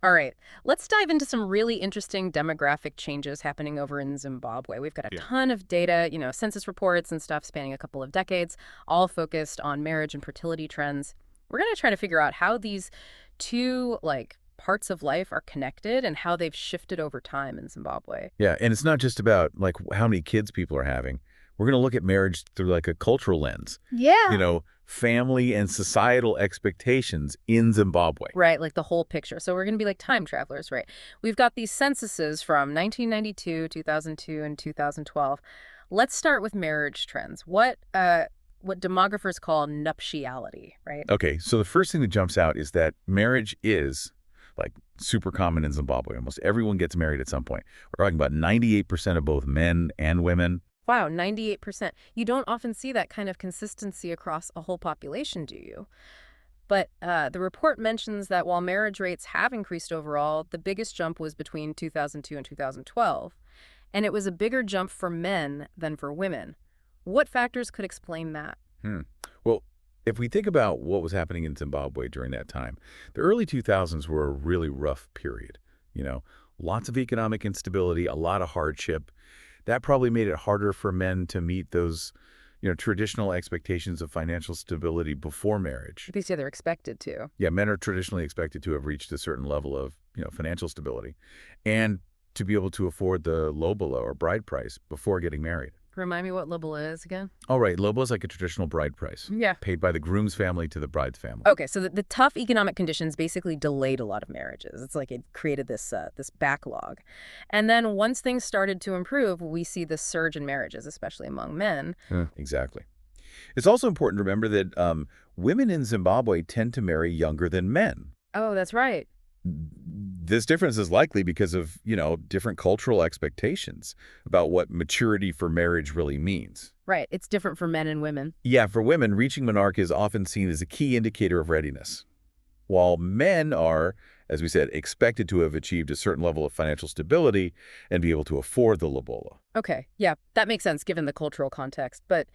All right, let's dive into some really interesting demographic changes happening over in Zimbabwe. We've got a Yeah. ton of data, census reports and stuff spanning a couple of decades, all focused on marriage and fertility trends. We're going to try to figure out how these two, parts of life are connected and how they've shifted over time in Zimbabwe. Yeah, and it's not just about like how many kids people are having. We're going to look at marriage through like a cultural lens. Yeah. Family and societal expectations in Zimbabwe. Right, like the whole picture. So we're going to be like time travelers, right? We've got these censuses from 1992, 2002, and 2012. Let's start with marriage trends. What demographers call nuptiality, right? Okay, so the first thing that jumps out is that marriage is like super common in Zimbabwe. Almost everyone gets married at some point. We're talking about 98% of both men and women. Wow, 98%. You don't often see that kind of consistency across a whole population, do you? But the report mentions that while marriage rates have increased overall, the biggest jump was between 2002 and 2012. And it was a bigger jump for men than for women. What factors could explain that? Hmm. Well, if we think about what was happening in Zimbabwe during that time, the early 2000s were a really rough period. You know, Lots of economic instability, a lot of hardship. That probably made it harder for men to meet those, traditional expectations of financial stability before marriage. They say they're expected to. Yeah, men are traditionally expected to have reached a certain level of, financial stability and to be able to afford the lobola or bride price before getting married. Remind me what lobola is again? All right, lobola is like a traditional bride price Yeah. paid by the groom's family to the bride's family. Okay, so the tough economic conditions basically delayed a lot of marriages. It's like it created this backlog. And then once things started to improve, we see this surge in marriages, especially among men. Exactly. It's also important to remember that women in Zimbabwe tend to marry younger than men. Oh, that's right. This difference is likely because of, different cultural expectations about what maturity for marriage really means. Right. It's different for men and women. Yeah, for women, reaching menarche is often seen as a key indicator of readiness, while men are, as we said, expected to have achieved a certain level of financial stability and be able to afford the lobola. Okay. Yeah, that makes sense given the cultural context. But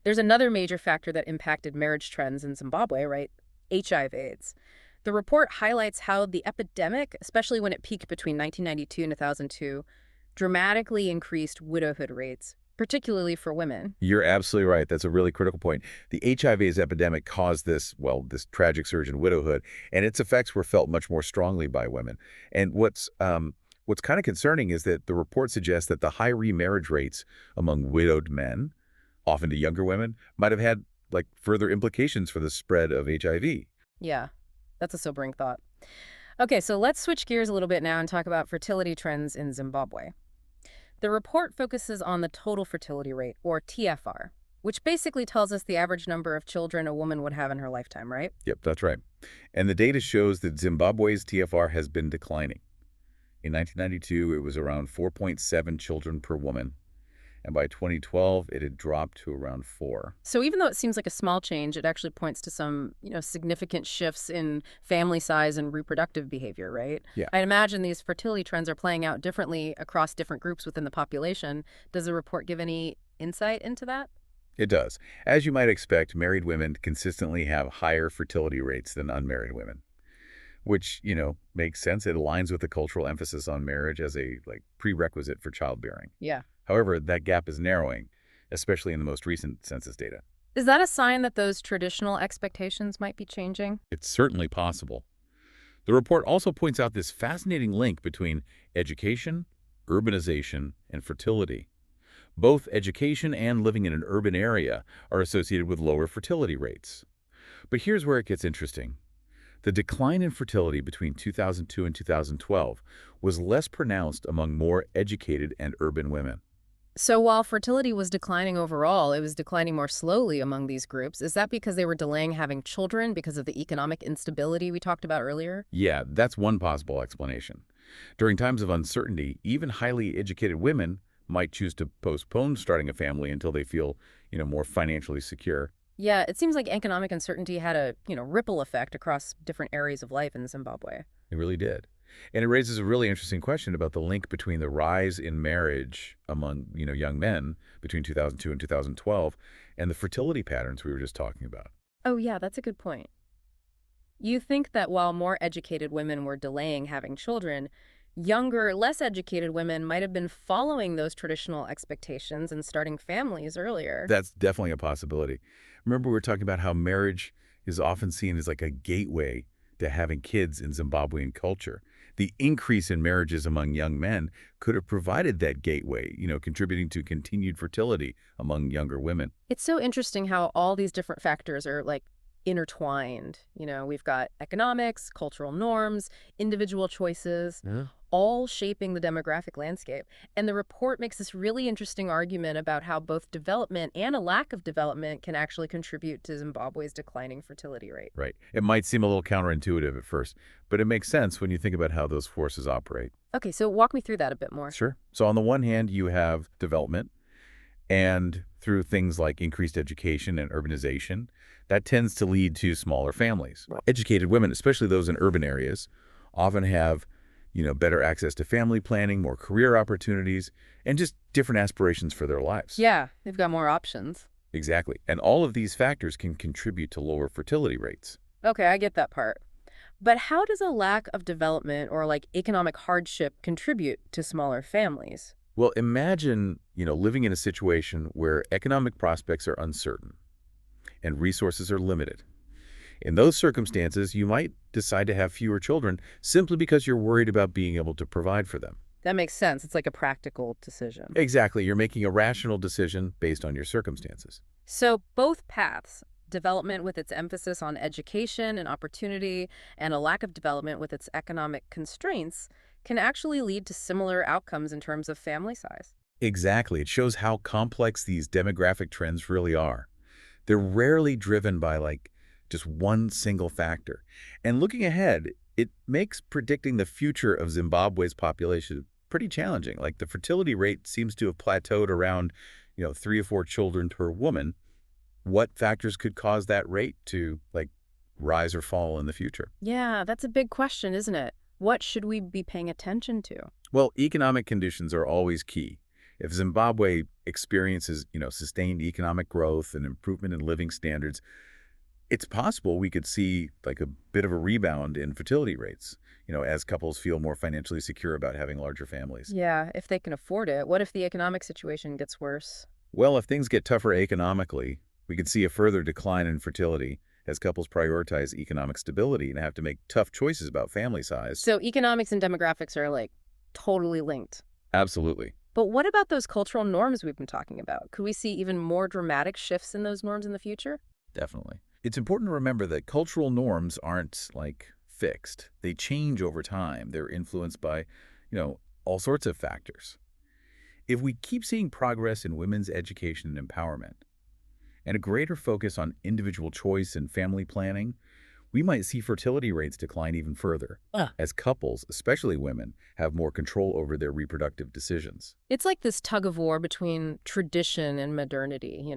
there's another major factor that impacted marriage trends in Zimbabwe, right? HIV/AIDS. The report highlights how the epidemic, especially when it peaked between 1992 and 2002, dramatically increased widowhood rates, particularly for women. You're absolutely right. That's a really critical point. The HIV/AIDS epidemic caused this tragic surge in widowhood, and its effects were felt much more strongly by women. And what's kind of concerning is that the report suggests that the high remarriage rates among widowed men, often to younger women, might have had like further implications for the spread of HIV. Yeah, that's a sobering thought. Okay, so let's switch gears a little bit now and talk about fertility trends in Zimbabwe. The report focuses on the total fertility rate, or TFR, which basically tells us the average number of children a woman would have in her lifetime, right? Yep, that's right. And the data shows that Zimbabwe's TFR has been declining. In 1992, it was around 4.7 children per woman, and by 2012, it had dropped to around 4. So even though it seems like a small change, it actually points to some, significant shifts in family size and reproductive behavior, right? Yeah. I imagine these fertility trends are playing out differently across different groups within the population. Does the report give any insight into that? It does. As you might expect, married women consistently have higher fertility rates than unmarried women, which, makes sense. It aligns with the cultural emphasis on marriage as a prerequisite for childbearing. Yeah. However, that gap is narrowing, especially in the most recent census data. Is that a sign that those traditional expectations might be changing? It's certainly possible. The report also points out this fascinating link between education, urbanization, and fertility. Both education and living in an urban area are associated with lower fertility rates. But here's where it gets interesting. The decline in fertility between 2002 and 2012 was less pronounced among more educated and urban women. So while fertility was declining overall, it was declining more slowly among these groups. Is that because they were delaying having children because of the economic instability we talked about earlier? Yeah, that's one possible explanation. During times of uncertainty, even highly educated women might choose to postpone starting a family until they feel, more financially secure. Yeah, it seems like economic uncertainty had a, ripple effect across different areas of life in Zimbabwe. It really did. And it raises a really interesting question about the link between the rise in marriage among, young men between 2002 and 2012 and the fertility patterns we were just talking about. Oh, yeah, that's a good point. You think that while more educated women were delaying having children, younger, less educated women might have been following those traditional expectations and starting families earlier. That's definitely a possibility. Remember, we were talking about how marriage is often seen as like a gateway to having kids in Zimbabwean culture. The increase in marriages among young men could have provided that gateway, contributing to continued fertility among younger women. It's so interesting how all these different factors are like intertwined. We've got economics, cultural norms, individual choices, Yeah. all shaping the demographic landscape. And the report makes this really interesting argument about how both development and a lack of development can actually contribute to Zimbabwe's declining fertility rate. Right. It might seem a little counterintuitive at first, but it makes sense when you think about how those forces operate. Okay, so walk me through that a bit more. Sure. So on the one hand, you have development, and through things like increased education and urbanization, that tends to lead to smaller families. Right. Educated women, especially those in urban areas, often have, better access to family planning, more career opportunities, and just different aspirations for their lives. Yeah, they've got more options. Exactly. And all of these factors can contribute to lower fertility rates. Okay, I get that part. But how does a lack of development or like economic hardship contribute to smaller families? Well, imagine, living in a situation where economic prospects are uncertain and resources are limited. In those circumstances, you might decide to have fewer children simply because you're worried about being able to provide for them. That makes sense. It's like a practical decision. Exactly. You're making a rational decision based on your circumstances. So both paths, development with its emphasis on education and opportunity, and a lack of development with its economic constraints, can actually lead to similar outcomes in terms of family size. Exactly. It shows how complex these demographic trends really are. They're rarely driven by just one single factor. And looking ahead, it makes predicting the future of Zimbabwe's population pretty challenging. Like the fertility rate seems to have plateaued around, 3 or 4 children per woman. What factors could cause that rate to rise or fall in the future? Yeah, that's a big question, isn't it? What should we be paying attention to? Well, economic conditions are always key. If Zimbabwe experiences, sustained economic growth and improvement in living standards, it's possible we could see a bit of a rebound in fertility rates, as couples feel more financially secure about having larger families. Yeah, if they can afford it. What if the economic situation gets worse? Well, if things get tougher economically, we could see a further decline in fertility as couples prioritize economic stability and have to make tough choices about family size. So economics and demographics are like totally linked. Absolutely. But what about those cultural norms we've been talking about? Could we see even more dramatic shifts in those norms in the future? Definitely. It's important to remember that cultural norms aren't fixed. They change over time. They're influenced by, all sorts of factors. If we keep seeing progress in women's education and empowerment and a greater focus on individual choice and family planning, we might see fertility rates decline even further as couples, especially women, have more control over their reproductive decisions. It's like this tug of war between tradition and modernity,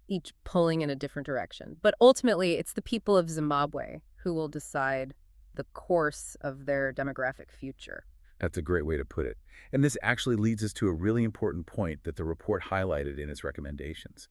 each pulling in a different direction. But ultimately, it's the people of Zimbabwe who will decide the course of their demographic future. That's a great way to put it. And this actually leads us to a really important point that the report highlighted in its recommendations: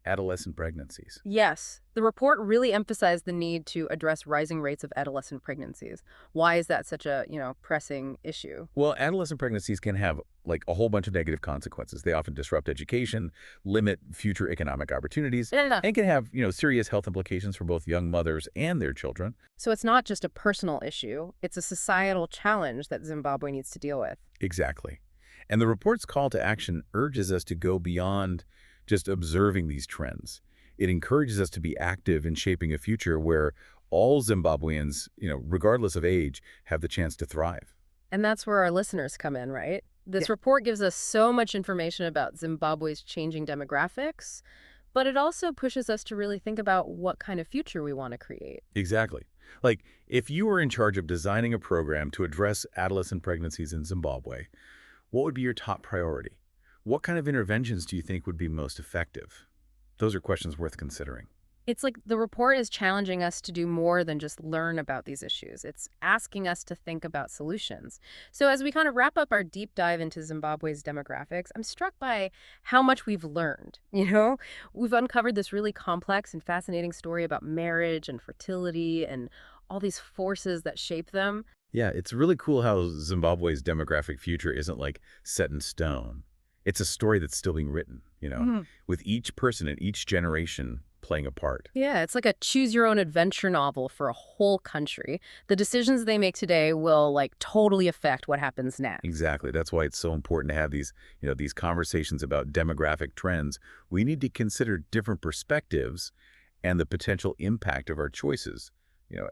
adolescent pregnancies. Yes, the report really emphasized the need to address rising rates of adolescent pregnancies. Why is that such a, pressing issue? Well, adolescent pregnancies can have a whole bunch of negative consequences. They often disrupt education, limit future economic opportunities, Yeah. and can have, serious health implications for both young mothers and their children. So it's not just a personal issue, it's a societal challenge that Zimbabwe needs to deal with. Exactly. And the report's call to action urges us to go beyond just observing these trends. It encourages us to be active in shaping a future where all Zimbabweans, regardless of age, have the chance to thrive. And that's where our listeners come in, right? This Yeah. report gives us so much information about Zimbabwe's changing demographics, but it also pushes us to really think about what kind of future we want to create. Exactly. If you were in charge of designing a program to address adolescent pregnancies in Zimbabwe, what would be your top priority? What kind of interventions do you think would be most effective? Those are questions worth considering. It's like the report is challenging us to do more than just learn about these issues. It's asking us to think about solutions. So as we kind of wrap up our deep dive into Zimbabwe's demographics, I'm struck by how much we've learned. We've uncovered this really complex and fascinating story about marriage and fertility and all these forces that shape them. Yeah, it's really cool how Zimbabwe's demographic future isn't like set in stone. It's a story that's still being written, with each person and each generation playing a part. Yeah, it's like a choose your own adventure novel for a whole country. The decisions they make today will like totally affect what happens next. Exactly. That's why it's so important to have these conversations about demographic trends. We need to consider different perspectives and the potential impact of our choices,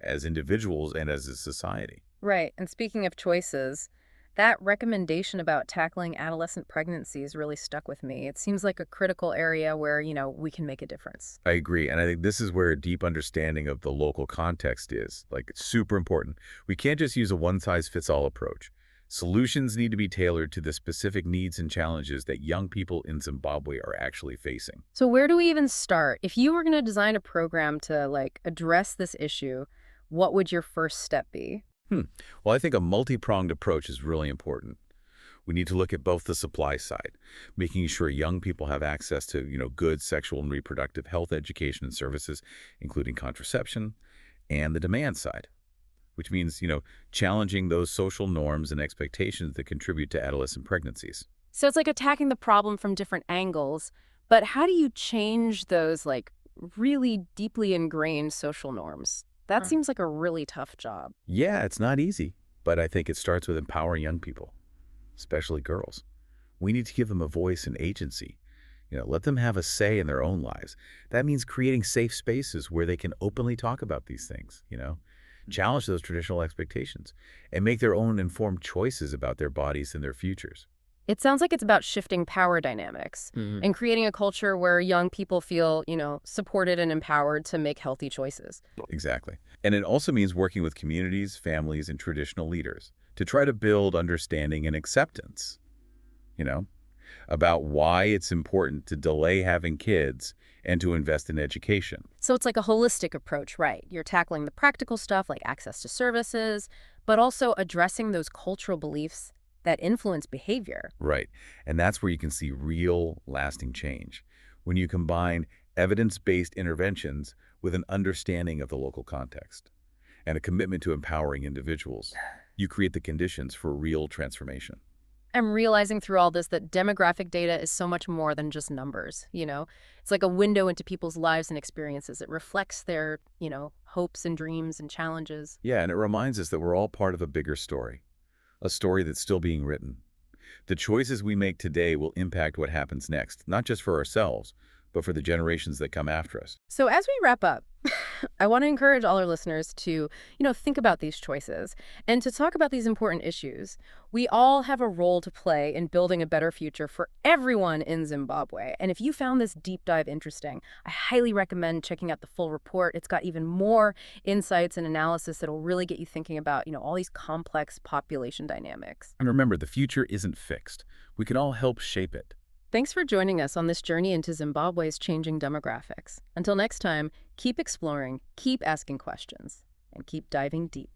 as individuals and as a society. Right. And speaking of choices, that recommendation about tackling adolescent pregnancies really stuck with me. It seems like a critical area where, we can make a difference. I agree. And I think this is where a deep understanding of the local context is. Like, it's super important. We can't just use a one-size-fits-all approach. Solutions need to be tailored to the specific needs and challenges that young people in Zimbabwe are actually facing. So where do we even start? If you were going to design a program to like address this issue, what would your first step be? Hmm. Well, I think a multi-pronged approach is really important. We need to look at both the supply side, making sure young people have access to, good sexual and reproductive health education and services, including contraception, and the demand side, which means, challenging those social norms and expectations that contribute to adolescent pregnancies. So it's like attacking the problem from different angles, but how do you change those like really deeply ingrained social norms? That seems like a really tough job. Yeah, it's not easy, but I think it starts with empowering young people, especially girls. We need to give them a voice and agency. Let them have a say in their own lives. That means creating safe spaces where they can openly talk about these things, challenge those traditional expectations, and make their own informed choices about their bodies and their futures. It sounds like it's about shifting power dynamics and creating a culture where young people feel, supported and empowered to make healthy choices. Exactly. And it also means working with communities, families, and traditional leaders to try to build understanding and acceptance, you know, about why it's important to delay having kids and to invest in education. So it's like a holistic approach, right? You're tackling the practical stuff like access to services, but also addressing those cultural beliefs that influence behavior. Right. And that's where you can see real, lasting change. When you combine evidence-based interventions with an understanding of the local context and a commitment to empowering individuals, you create the conditions for real transformation. I'm realizing through all this that demographic data is so much more than just numbers, It's like a window into people's lives and experiences. It reflects their, hopes and dreams and challenges. Yeah, and it reminds us that we're all part of a bigger story, a story that's still being written. The choices we make today will impact what happens next, not just for ourselves, but for the generations that come after us. So as we wrap up, I want to encourage all our listeners to, think about these choices and to talk about these important issues. We all have a role to play in building a better future for everyone in Zimbabwe. And if you found this deep dive interesting, I highly recommend checking out the full report. It's got even more insights and analysis that'll really get you thinking about, all these complex population dynamics. And remember, the future isn't fixed. We can all help shape it. Thanks for joining us on this journey into Zimbabwe's changing demographics. Until next time, keep exploring, keep asking questions, and keep diving deep.